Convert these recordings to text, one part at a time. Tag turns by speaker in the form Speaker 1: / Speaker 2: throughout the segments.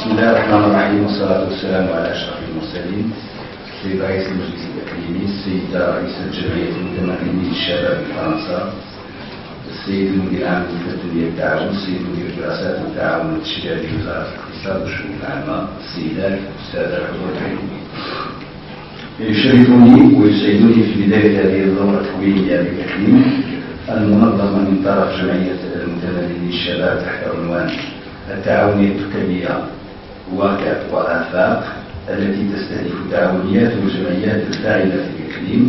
Speaker 1: بسم الله الرحمن الرحيم، والصلاة والسلام على أشرف المرسلين. السيد رئيس المجلس الإقليمي، السيدة رئيسة جمعية المتمكنين الشباب بفرنسا، السيد المدير العام لمكتب التنمية والتعاون، السيد مدير الدراسات والتعاون التشريعي بوزارة الاقتصاد والشؤون العامة، السيدات والسادة الحضور الكريم. يشرفني ويسعدني في بداية هذه الدورة التكوينية بالإقليم المنظمة من طرف جمعية المتمكنين الشباب تحت عنوان التعاونية التكوينية والآفاق، التي تستهدف التعاونيات والجمعيات الفاعلة في الإقليم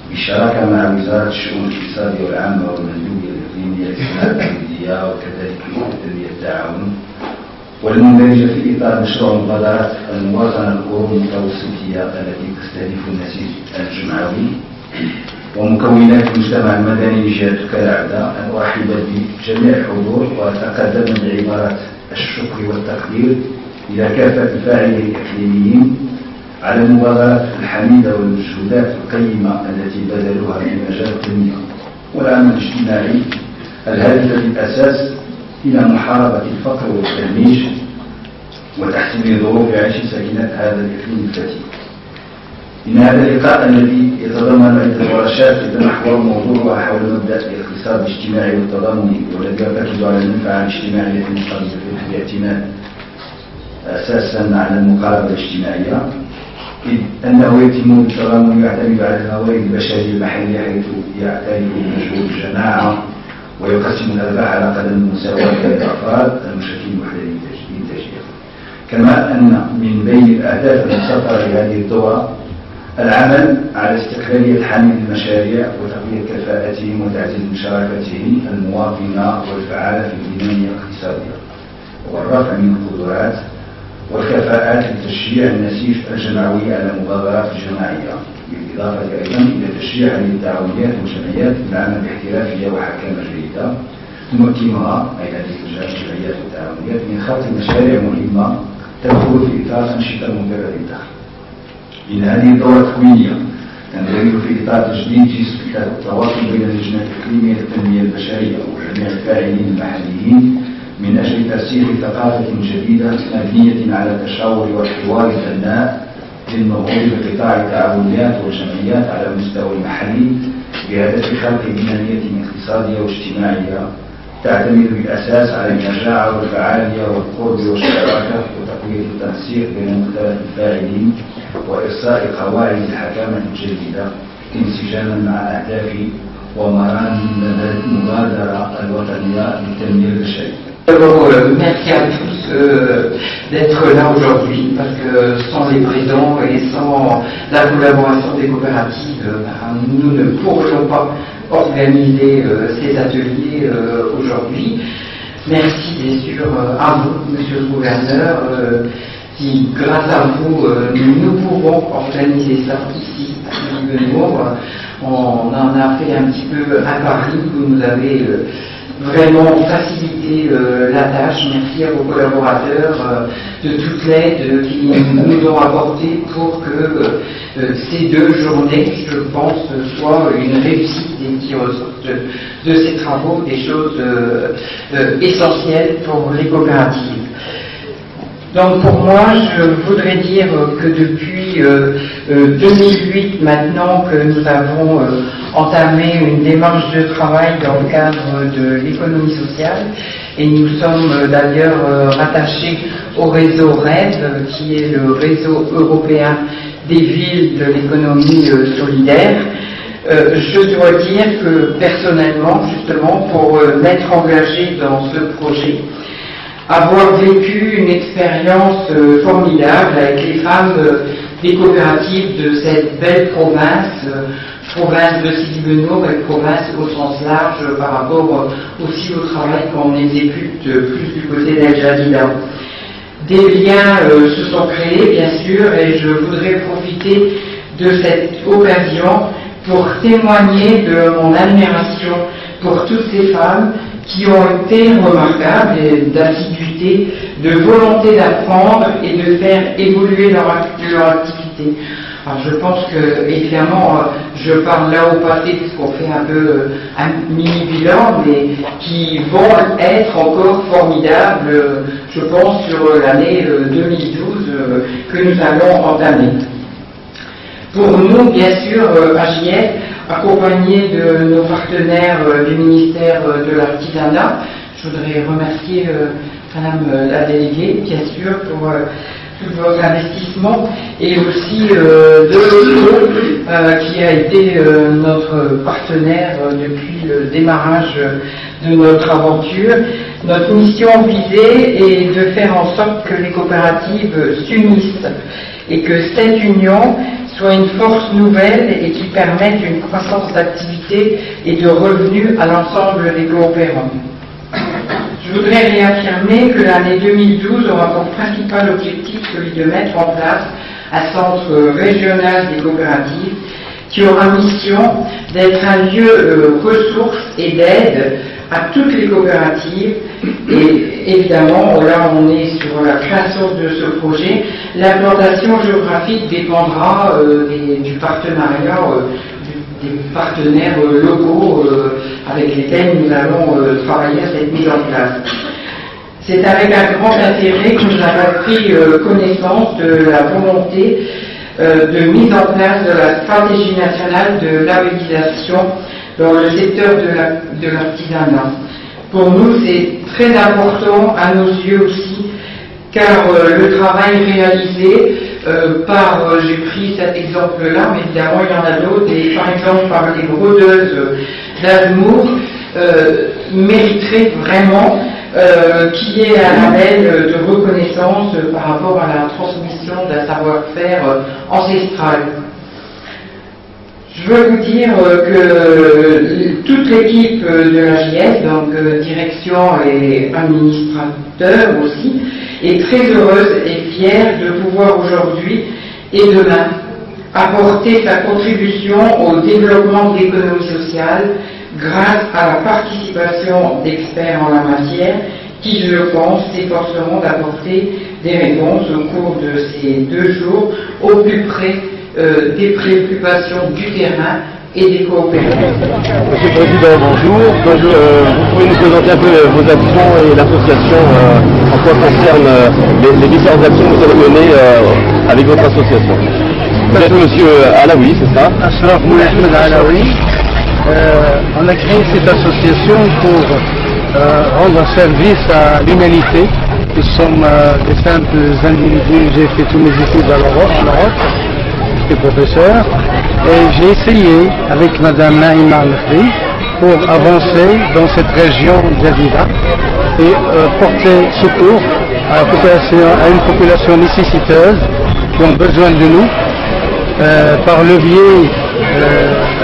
Speaker 1: بالشراكة مع وزارة الشؤون الاقتصادية والعامة والمندوبية الإقليمية للصناعة التقليدية وكذلك التنمية التعاون، والمندرجة في إطار مشروع مبادرة الموازنة القرون المتوسطية التي تستهدف النسيج الجمعوي ومكونات المجتمع المدني لجهتك الأعداء. أن أرحب بجميع الحضور وأتقدم بعبارات الشكر والتقدير إلى كافة الفاعلين الإقليميين على المبادرات الحميدة والمجهودات القيمة التي بذلوها في مجال التنمية والعمل الاجتماعي الهادفة بالأساس إلى محاربة الفقر والتهميش وتحسين ظروف عيش ساكنة هذا الإقليم الفتي. إن هذا اللقاء الذي يتضمن عدة ورشات يتمحور موضوعها حول مبدأ الاقتصاد الاجتماعي والتضامني، والذي يرتكز على المنفعة الاجتماعية المقابلة بالاعتماد أساسا على المقاربة الاجتماعية، إذ أنه يتم بالتضامن يعتمد على الموارد البشرية المحلية حيث يعترف بمجهود الجماعة ويقسم الأرباح على قدم المساواة بين الأفراد المشاركين وحدة الإنتاجية. كما أن من بين الأهداف المسطرة لهذه الدورة العمل على استقلالية حامل المشاريع وتقوية كفاءتهم وتعزيز مشاركتهم المواطنة والفعالة في البنية الاقتصادية والرفع من القدرات والكفاءات لتشجيع النسيج الجمعوي على المبادرات الجماعية، بالإضافة أيضا إلى تشجيع هذه التعاونيات والجمعيات بالعمل باحترافية وحكامة جيدة تمكنها أي هذه الجمعيات والتعاونيات من خلق مشاريع مهمة تدخل في إطار أنشطة مدرة للدخل. إن هذه الدورة التكوينية تندرج في إطار تجديد جسر التواصل بين اللجنة الإقليمية للتنمية البشرية وجميع الفاعلين المحليين من أجل ترسيخ ثقافة جديدة مبنية على التشاور والحوار البناء للنهوض بقطاع التعاونيات والجمعيات على المستوى المحلي بهدف خلق بنية اقتصادية واجتماعية تعتمد بالأساس على النجاعة والفعالية والقرب والشراكة وتقوية التنسيق بين مختلف الفاعلين وإرساء قواعد الحكامة الجديدة انسجاما مع أهداف ومرام المبادرة الوطنية للتنمية البشرية.
Speaker 2: Merci à tous d'être là aujourd'hui, parce que sans les présents et sans la collaboration des coopératives, nous ne pourrions pas organiser ces ateliers aujourd'hui. Merci bien sûr à vous, Monsieur le Gouverneur, qui, grâce à vous, nous pouvons organiser ça ici à Ligue-Nour. On en a fait un petit peu à Paris, vous nous avez vraiment facilité la tâche. Merci à vos collaborateurs de toute l'aide qu'ils nous ont apporté pour que ces 2 journées, je pense, soient une réussite et qui ressortent de ces travaux des choses essentielles pour les coopératives. Donc pour moi, je voudrais dire que depuis 2008 maintenant que nous avons entamé une démarche de travail dans le cadre de l'économie sociale, et nous sommes d'ailleurs rattachés au réseau REV, qui est le réseau européen des villes de l'économie solidaire. Je dois dire que personnellement, justement, pour m'être engagé dans ce projet, avoir vécu une expérience formidable avec les femmes des coopératives de cette belle province, province de Sidi-Benoît et province au sens large par rapport aussi au travail qu'on exécute plus du côté d'El Jadida. Des liens se sont créés bien sûr, et je voudrais profiter de cette occasion pour témoigner de mon admiration pour toutes ces femmes qui ont été remarquables d'assiduité, de volonté d'apprendre et de faire évoluer leur activité. Alors je pense que, évidemment, je parle là au passé puisqu'on fait un peu un mini-bilan, mais qui vont être encore formidables, je pense, sur l'année 2012 que nous allons entamer. Pour nous, bien sûr, AJF, accompagné de nos partenaires du ministère de l'Artisanat, je voudrais remercier Madame la déléguée, bien sûr, pour tout votre investissement, et aussi de l'autre qui a été notre partenaire depuis le démarrage de notre aventure. Notre mission visée est de faire en sorte que les coopératives s'unissent et que cette union soit une force nouvelle et qui permette une croissance d'activité et de revenus à l'ensemble des coopérants. Je voudrais réaffirmer que l'année 2012 aura pour principal objectif celui de mettre en place un centre régional des coopératives qui aura mission d'être un lieu ressource et d'aide à toutes les coopératives. Et évidemment, là on est sur la création de ce projet. L'implantation géographique dépendra du partenariat des partenaires locaux avec lesquels nous allons travailler à cette mise en place. C'est avec un grand intérêt que nous avons pris connaissance de la volonté de mise en place de la stratégie nationale de labellisation dans le secteur de l'artisanat. Pour nous, c'est très important à nos yeux aussi, car le travail réalisé j'ai pris cet exemple-là, mais évidemment il y en a d'autres, et par exemple par les brodeuses d'Azmour, mériterait vraiment qu'il y ait un label de reconnaissance par rapport à la transmission d'un savoir-faire ancestral. Je veux vous dire que toute l'équipe de l'AJF, donc direction et administrateur aussi, est très heureuse et fière de pouvoir aujourd'hui et demain apporter sa contribution au développement de l'économie sociale grâce à la participation d'experts en la matière qui, je pense, s'efforceront d'apporter des réponses au cours de ces 2 jours au plus près des préoccupations du terrain et des coopérants.
Speaker 3: Monsieur le Président, bonjour. Vous pouvez nous présenter un peu vos actions et l'association en quoi concerne les différentes actions que vous avez menées avec votre association. Vous êtes Monsieur Alaoui, c'est ça?
Speaker 4: Ashraf Ahmed Alaoui. On a créé cette association pour rendre service à l'humanité. Nous sommes des simples individus. J'ai fait tous mes études en Europe. J'étais professeur. Et j'ai essayé avec Madame Naïma Al-Khri pour avancer dans cette région d'Adida et porter secours à une population nécessiteuse qui ont besoin de nous par le biais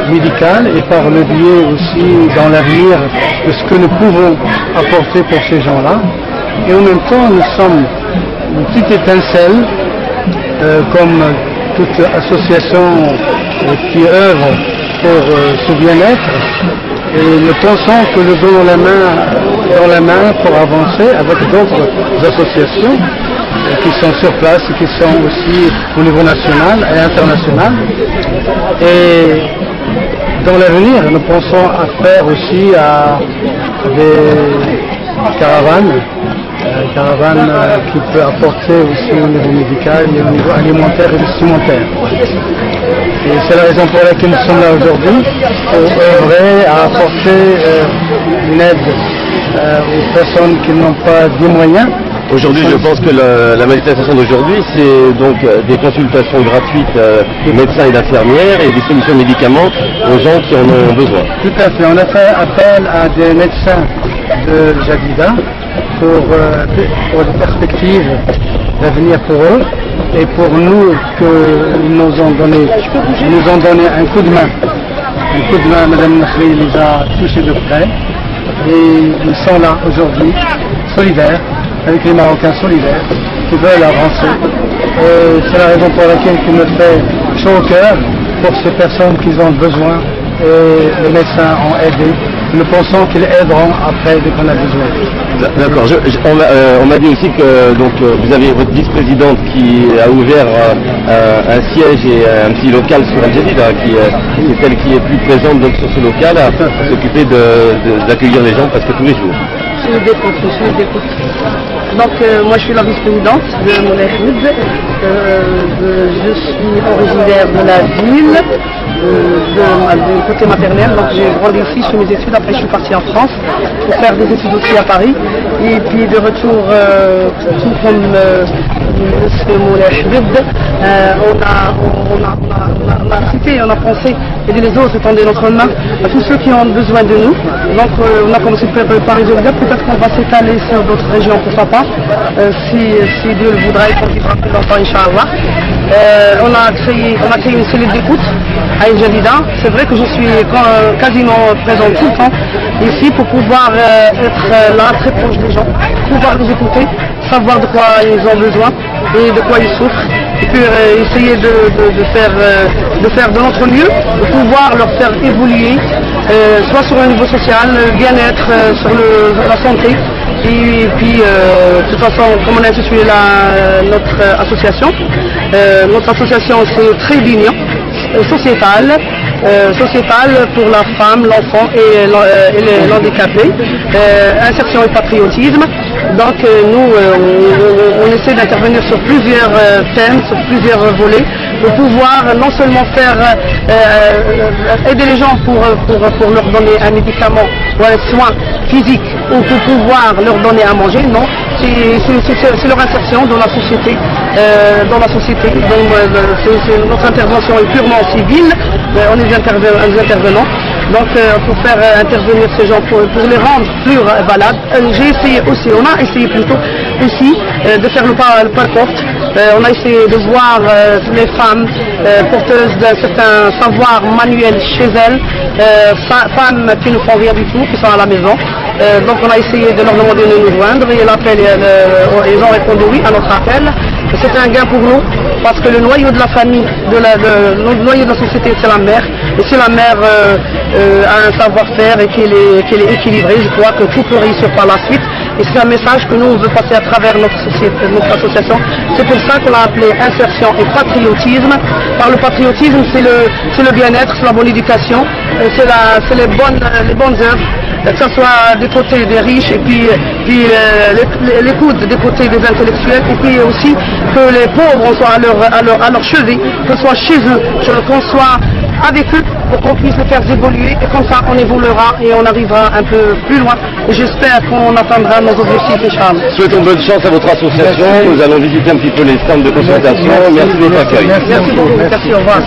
Speaker 4: médical et par le biais aussi dans l'avenir de ce que nous pouvons apporter pour ces gens-là. Et en même temps, nous sommes une petite étincelle comme toute association qui œuvre pour ce bien-être, et nous pensons que nous donnons dans la main pour avancer avec d'autres associations qui sont sur place et qui sont aussi au niveau national et international. Et dans l'avenir, nous pensons à faire aussi à des caravanes qui peut apporter aussi au niveau médical et au niveau alimentaire et vestimentaire. Et c'est la raison pour laquelle nous sommes là aujourd'hui, pour œuvrer à apporter une aide aux personnes qui n'ont pas des moyens.
Speaker 3: Aujourd'hui, je pense que la manifestation d'aujourd'hui, c'est donc des consultations gratuites des médecins et d'infirmières et distribution de médicaments aux gens qui en ont besoin.
Speaker 4: Tout à fait. On a fait appel à des médecins de Jadida pour des perspectives d'avenir pour eux et pour nous qu'ils nous ont donné un coup de main. Un coup de main, Madame Nasri les a touchés de près et ils sont là aujourd'hui, solidaires, avec les Marocains solidaires qui veulent avancer. Et c'est la raison pour laquelle il me fait chaud au cœur pour ces personnes qui ont besoin et les médecins ont aidé nous pensons qu'ils aideront après dès qu'on a besoin.
Speaker 3: D'accord. On m'a dit aussi que donc vous avez votre vice-présidente qui a ouvert un siège et un petit local sur El Jadida, c'est elle qui est plus présente donc sur ce local à s'occuper d'accueillir les gens presque tous les jours.
Speaker 5: Je suis d'écoute. Donc moi je suis la vice-présidente de Moulay Ahmed. Je suis originaire de la ville, du côté maternel. Donc j'ai grandi ici, je fais mes études. Après je suis partie en France pour faire des études aussi à Paris. Et puis de retour, tout comme M. Moulay Ahmed, on a cité, on a pensé aider les autres, étendre notre main à tous ceux qui ont besoin de nous. Donc on a commencé par les Jadida, peut-être qu'on va s'étaler sur d'autres régions, pourquoi pas, si Dieu le voudra et qu'on vivra plus longtemps, Inch'Allah. On a créé une cellule d'écoute à El Jadida. C'est vrai que je suis quasiment présente tout le temps ici pour pouvoir être là, très proche des gens, pouvoir les écouter, savoir de quoi ils ont besoin et de quoi ils souffrent, et puis essayer de faire de notre mieux, de pouvoir leur faire évoluer, soit sur le niveau social, le bien-être, sur la santé. Et puis, de toute façon, comme on a institué notre association c'est très bien, sociétale pour la femme, l'enfant et l'handicapé, insertion et patriotisme. Donc nous, on essaie d'intervenir sur plusieurs thèmes, sur plusieurs volets, pour pouvoir non seulement faire aider les gens pour leur donner un médicament ou un soin physique, ou pour pouvoir leur donner à manger, non, c'est leur insertion dans la société. Donc notre intervention est purement civile, on est des intervenants. Donc pour faire intervenir ces gens, pour les rendre plus valables, j'ai essayé aussi, on a essayé plutôt aussi de faire le pas porte. On a essayé de voir les femmes porteuses d'un certain savoir manuel chez elles, femmes qui ne font rien du tout, qui sont à la maison. Donc on a essayé de leur demander de nous joindre et ils ont répondu oui à notre appel. C'est un gain pour nous parce que le noyau de la famille, le noyau de la société, c'est la mère. Et si la mère a un savoir-faire et qu'elle est équilibrée, je crois que tout peut réussir par la suite. Et c'est un message que nous on veut passer à travers notre société, notre association. C'est pour ça qu'on l'a appelé insertion et patriotisme. Par le patriotisme, c'est le bien-être, c'est la bonne éducation, c'est les bonnes œuvres, que ce soit des côtés des riches et puis l'écoute des côtés des intellectuels, et puis aussi que les pauvres soient à leur chevet, que ce soit chez eux, qu'on soit avec eux pour qu'on puisse les faire évoluer, et comme ça on évoluera et on arrivera un peu plus loin, et j'espère qu'on atteindra nos objectifs, Inch'Allah.
Speaker 3: Souhaitons bonne chance à votre association. Merci. Nous allons visiter un petit peu les stands de consultation. Merci de votre accueil.
Speaker 5: Merci beaucoup. Merci, au revoir.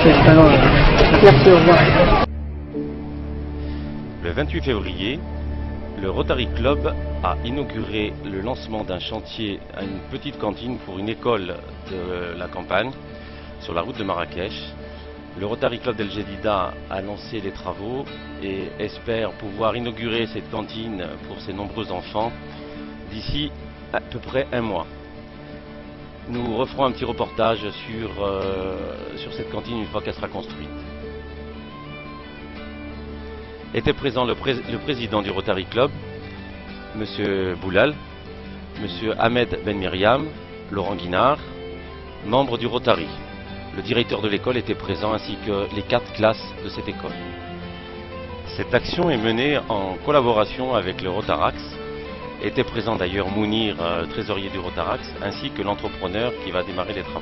Speaker 5: Merci, au revoir.
Speaker 6: Le 28 février, le Rotary Club a inauguré le lancement d'un chantier à une petite cantine pour une école de la campagne sur la route de Marrakech. Le Rotary Club d'El Jadida a lancé les travaux et espère pouvoir inaugurer cette cantine pour ses nombreux enfants d'ici à peu près un mois. Nous referons un petit reportage sur cette cantine une fois qu'elle sera construite. Était présent le président du Rotary Club, M. Boulal, M. Ahmed Ben Myriam, Laurent Guinard, membres du Rotary. Le directeur de l'école était présent ainsi que les 4 classes de cette école. Cette action est menée en collaboration avec le Rotarax. Était présent d'ailleurs Mounir, trésorier du Rotarax, ainsi que l'entrepreneur qui va démarrer les travaux.